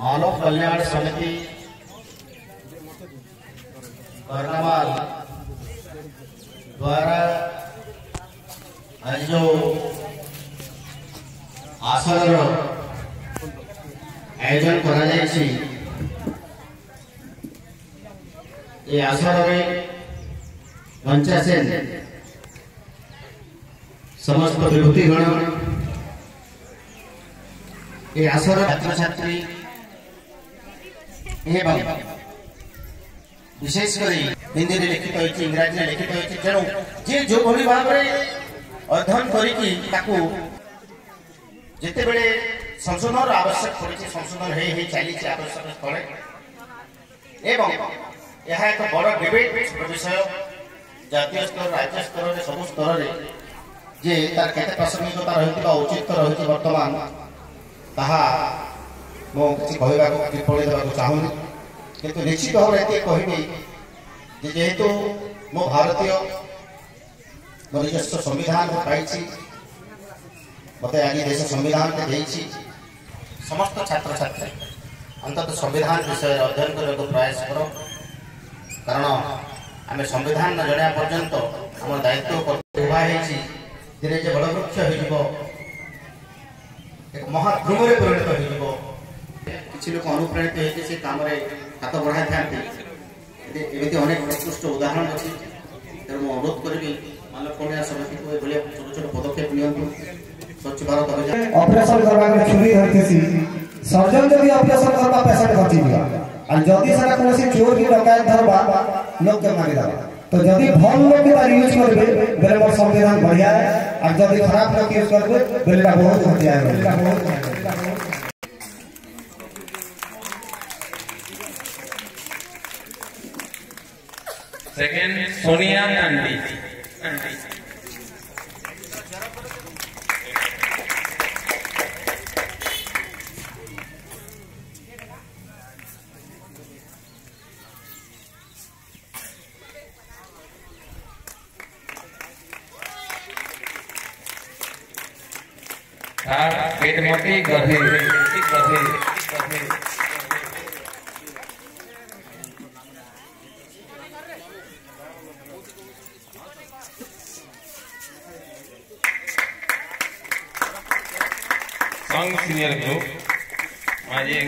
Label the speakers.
Speaker 1: मानव कल्याण समिति कर्नावाल द्वारा आज जो आसन आयोजन करा जायछि ये आसन में पंचायत समस्त विभूतिगण ये आसन छात्र छात्री एवं विशेषकर हिंदी में लिखित होती इंग्राजी में लिखित होती तेणु जी जो भाई भाव में अध्ययन करी जिते बड़े संशोधन आवश्यक पड़ी संशोधन हो चली आवश्यक स्थले एवं यह एक बड़ डिबेट विषय जातीय स्तर राज्य स्तर सब स्तर में जे तार केते प्रासंगिकता रही उचित रही वर्तमान ताहा मो किसी कहवाक टिप्पणी देवाक चाहूनी किंतु निश्चित भाव ये कहबी जेहेतु मो भारतीय मो निजस्व संविधान पाई मत आज देश संविधान के देछि समस्त छात्र छात्री अंततः संविधान विषय अध्ययन करने को प्रयास करो कारण आम संविधान न जणा पर्यंत आम दायित्व उभा धीरे जे बड़ वृक्ष हो एक महाध्रुव में परिणत हो किसी लोग अनुप्राणित होती से काम हाथ बढ़ाई था एमती अनेक उत्कृष्ट उदाहरण अच्छी तेणु मुझे अनुरोध करी मानव कल्याण समिति को छोट छोट पदक्षेप नियंतु स्वच्छ भारत अभियान
Speaker 2: ऑपरेशन करबा छुरी धरती सर्जन जदि ऑपरेशन करबा पेशेंट बची दिया और जदि सारा कोनोसी चोर की डकैत धरबा लोग के मारी दबा तो जदि भल लोग तार यूज करबे बेले मोर संविधान बढ़िया और जदि खराब लोग यूज करबे बेले बहुत घटिया है
Speaker 3: सेकंड सोनिया गांधी पेटमोटी गधी सॉन्ग सीनियर ग्रुप आज ये